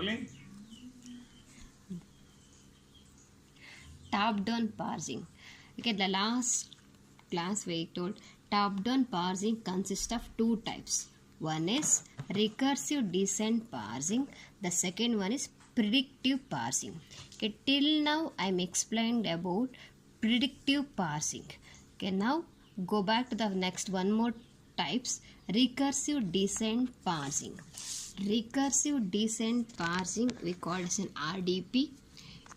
Rolling. Top-down parsing. Okay, the last class we told top-down parsing consists of two types. One is recursive decent parsing. The second one is predictive parsing. Okay, till now I am explained about predictive parsing. Okay, now go back to the next one more types, recursive decent parsing. Recursive decent parsing we call as an RDP.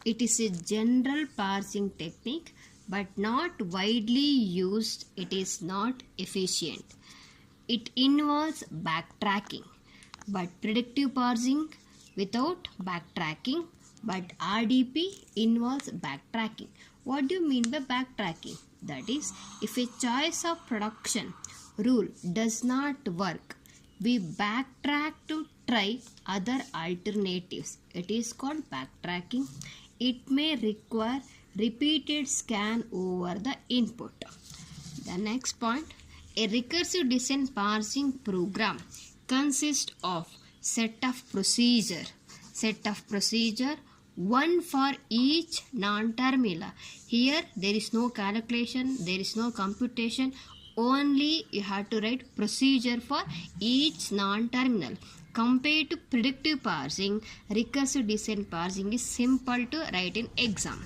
It is a general parsing technique but not widely used. It is not efficient. It involves backtracking. But predictive parsing without backtracking, but RDP involves backtracking. What do you mean by backtracking? That is, if a choice of production rule does not work, we backtrack to try other alternatives. It is called backtracking. It may require repeated scan over the input. The next point, a recursive decent parsing program consists of set of procedure, one for each non-terminal. Here there is no calculation, there is no computation, only you have to write procedure for each non-terminal. Compared to predictive parsing, recursive decent parsing is simple to write in exam.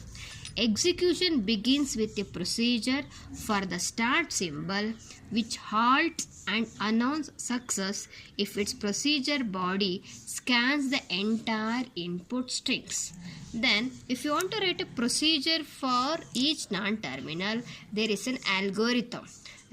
Execution begins with a procedure for the start symbol which halts and announces success if its procedure body scans the entire input strings. Then, if you want to write a procedure for each non-terminal, there is an algorithm.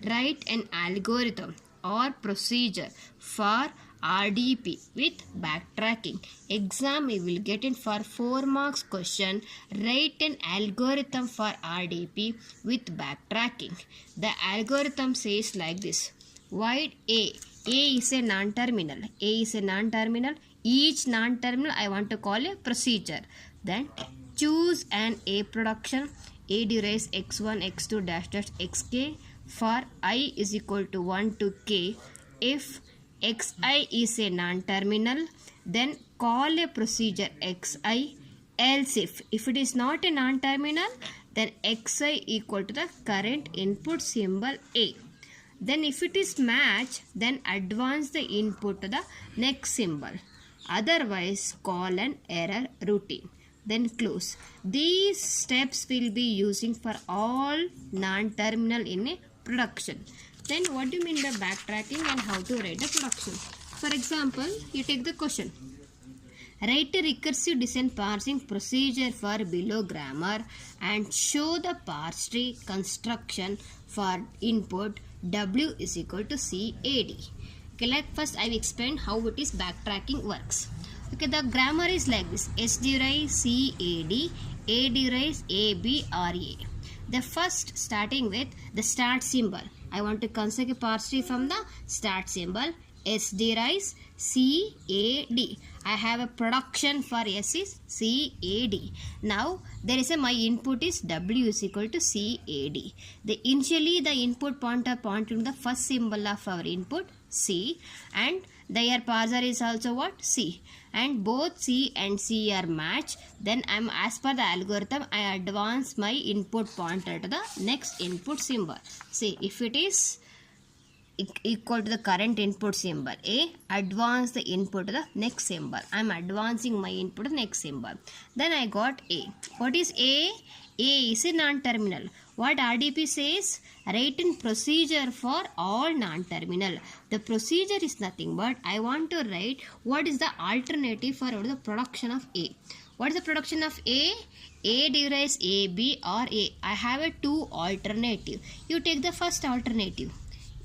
Write an algorithm or procedure for RDP with backtracking. Exam you will get in for 4 marks question. Write an algorithm for RDP with backtracking. The algorithm says like this. Void A. A is a non-terminal. A is a non-terminal. Each non-terminal I want to call a procedure. Then choose an A production. A derives x1, x2, dash dash xk for I is equal to 1 to k. If xi is a non-terminal, then call a procedure xi. Else if it is not a non-terminal, then xi equal to the current input symbol A. Then if it is match, then advance the input to the next symbol. Otherwise, call an error routine. Then close. These steps will be using for all non-terminal in a production. Then what do you mean by backtracking and how to write a production? For example, you take the question. Write a recursive decent parsing procedure for below grammar and show the parse tree construction for input W is equal to CAD. Okay, like first I will explain how it is backtracking works. Okay, the grammar is like this. S derives CAD, A derives AB or A. The first starting with the start symbol. I want to construct a parse tree from the start symbol. S derives CAD. I have a production for S is CAD. Now there is a my input is W is equal to CAD. Initially the input pointing to the first symbol of our input C, and their parser is also what? C, and both C and C are matched. Then I'm as per the algorithm I advance my input pointer to the next input symbol. See, if it is equal to the current input symbol A, advance the input to the next symbol. I'm advancing my input to the next symbol. Then I got A. What is A? A is a non-terminal. What RDP says? Write in procedure for all non-terminal. The procedure is nothing but I want to write what is the alternative for the production of A. What is the production of A? A derives A, B or A. I have a two alternative. You take the first alternative.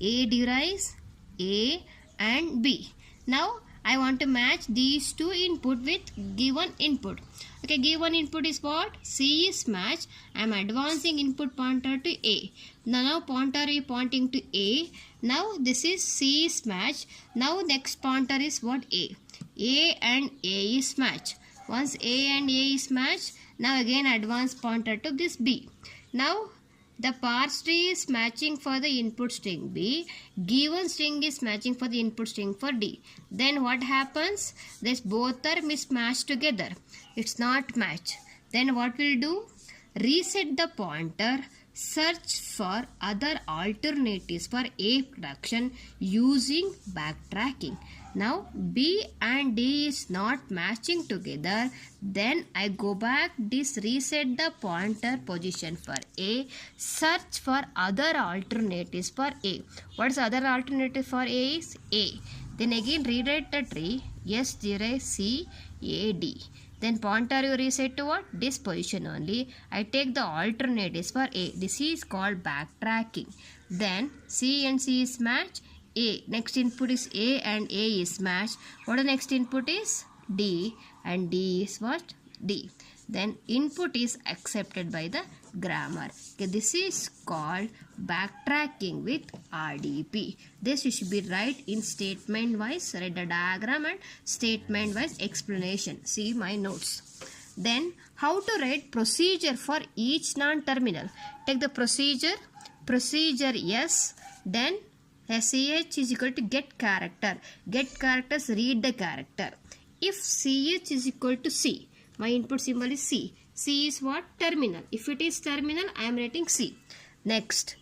A derives A and B. Now I want to match these two input with given input. Okay, given input is what? C is matched. I am advancing input pointer to A. Now pointer is pointing to A. Now this is C is matched. Now next pointer is what? A. A and A is matched. Once A and A is matched, now again advance pointer to this B. Now The parse tree is matching for the input string B. Given string is matching for the input string for D. Then what happens? This both are mismatched together. It's not match. Then what we'll do? Reset the pointer. Search for other alternatives for A production using backtracking. Now B and D is not matching together. Then I go back, this reset the pointer position for A. Search for other alternatives for A. What's other alternative for A is A. Then again rewrite the tree S0 C A D. Then pointer you reset to what? This position only. I take the alternatives for A. This is called backtracking. Then C and C is matched. A. Next input is A and A is matched. What the next input is? D and D is what? D. Then input is accepted by the grammar. Okay, this is called backtracking with RDP. This you should be right in statement wise. Write the diagram and statement wise explanation. See my notes. Then how to write procedure for each non-terminal. Take the procedure S. Then CH is equal to get character. Get characters, read the character. If CH is equal to C, my input symbol is C. C is what? Terminal. If it is terminal, I am writing C. Next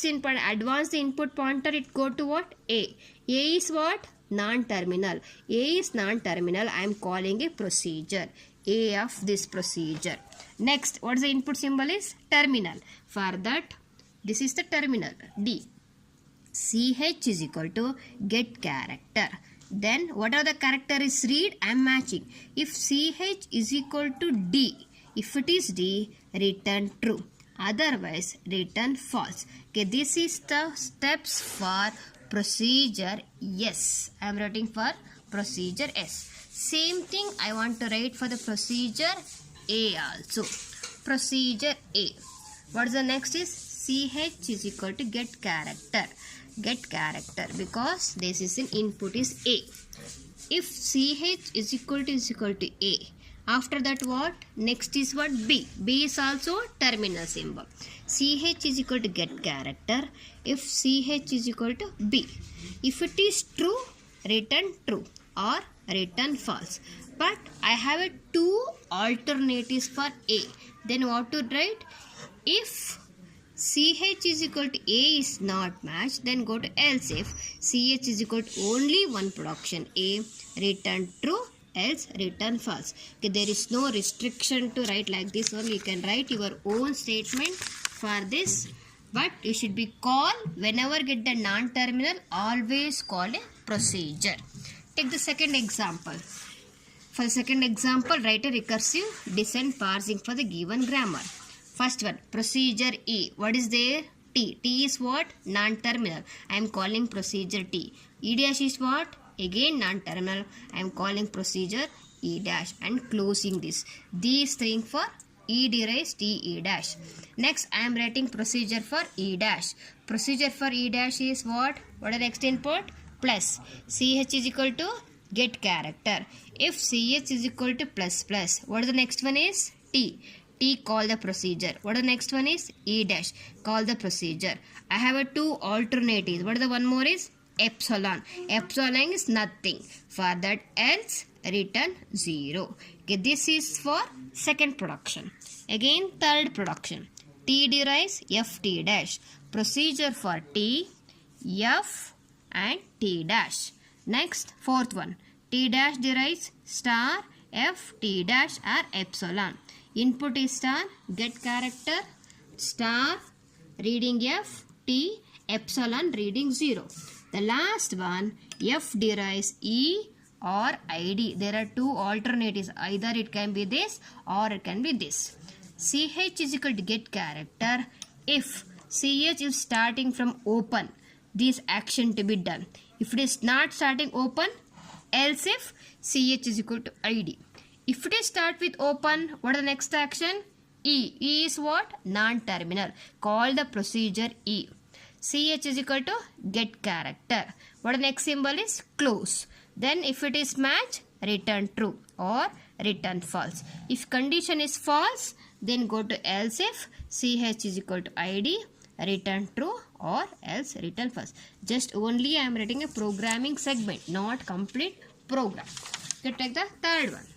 input, advance the input pointer, it go to what? A. A is what? Non-terminal. A is non-terminal. I am calling a procedure. A of this procedure. Next, what is the input symbol is? Terminal. For that, this is the terminal. D. CH is equal to get character. Then what are the character is read? I am matching. If CH is equal to D, if it is D, return true. Otherwise, return false. Okay, this is the steps for procedure S. I am writing for procedure S. Same thing I want to write for the procedure A also. Procedure A. What is the next is? CH is equal to get character. Get character because this is an input is A. If CH is equal to A, after that what? Next is what? B. B is also terminal symbol. CH is equal to get character. If CH is equal to B. If it is true, return true or return false. But I have two alternatives for A. Then what to write? If CH is equal to A is not matched, then go to else. If CH is equal to only one production A, return true, else return false. Okay, there is no restriction to write like this only. You can write your own statement for this, but you should be called whenever get the non-terminal, always call a procedure. Take the second example. For the second example, write a recursive decent parsing for the given grammar. First one, procedure E. What is there? T. T is what? Non-terminal. I am calling procedure T. E dash is what? Again non-terminal. I am calling procedure E dash and closing this. These thing for E derives T E dash. Next, I am writing procedure for E dash. Procedure for E dash is what? What are the next input? Plus. CH is equal to get character. If CH is equal to plus plus, what is the next one is? T. T call the procedure. What the next one is? E dash. Call the procedure. I have two alternatives. What the one more is? Epsilon. Epsilon is nothing. For that else return 0. Okay, this is for second production. Again third production. T derives F T dash. Procedure for T, F and T dash. Next fourth one. T dash derives star F T dash or epsilon. Input is star, get character, star, reading F, T, epsilon, reading 0. The last one, F derives E or ID. There are two alternatives. Either it can be this or it can be this. CH is equal to get character. If CH is starting from open, this action to be done. If it is not starting open, else if CH is equal to ID. If it is start with open, what is the next action? E. E is what? Non-terminal. Call the procedure E. CH is equal to get character. What the next symbol is? Close. Then if it is match, return true or return false. If condition is false, Then go to else if ch is equal to id, return true or else return false. Just only I am writing a programming segment, not complete program. Okay, take the third one.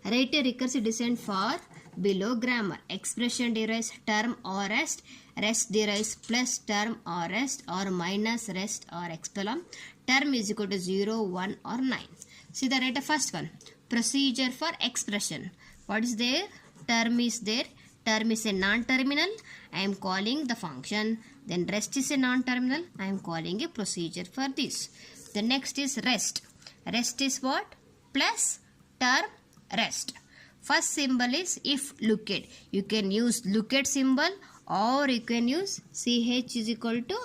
Write a recursive descent for below grammar. Expression derives term or rest. Rest derives plus term or rest or minus rest or epsilon. Term is equal to 0, 1 or 9. See the write the first one. Procedure for expression. What is there? Term is there. Term is a non-terminal. I am calling the function. Then rest is a non-terminal. I am calling a procedure for this. The next is rest. Rest is what? Plus term rest. First symbol is if looked. You can use looked symbol or you can use ch is equal to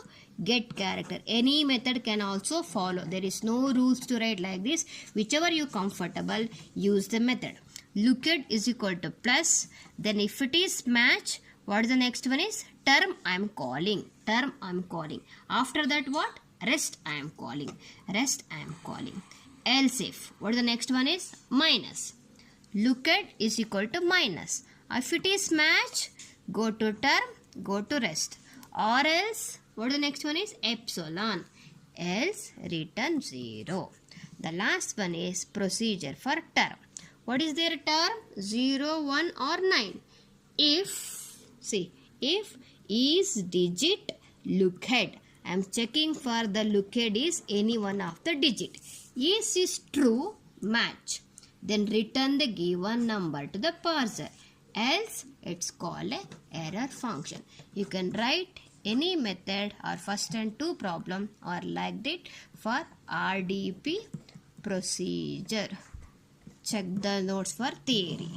get character. Any method can also follow. There is no rules to write like this. Whichever you comfortable, use the method. Looked is equal to plus. Then if it is match, what is the next one is? Term I am calling. Term I am calling. After that what? Rest I am calling. Rest I am calling. Else if. What is the next one is? Minus. Looked is equal to minus. If it is match, go to term, go to rest. Or else, what is the next one is? Epsilon. Else return 0. The last one is procedure for term. What is their term? 0, 1 or 9. If, see, if is digit looked. I am checking for the looked is any one of the digit. Is true, match. Then return the given number to the parser. Else it's called a error function. You can write any method or first and two problem or like that for RDP procedure. Check the notes for theory.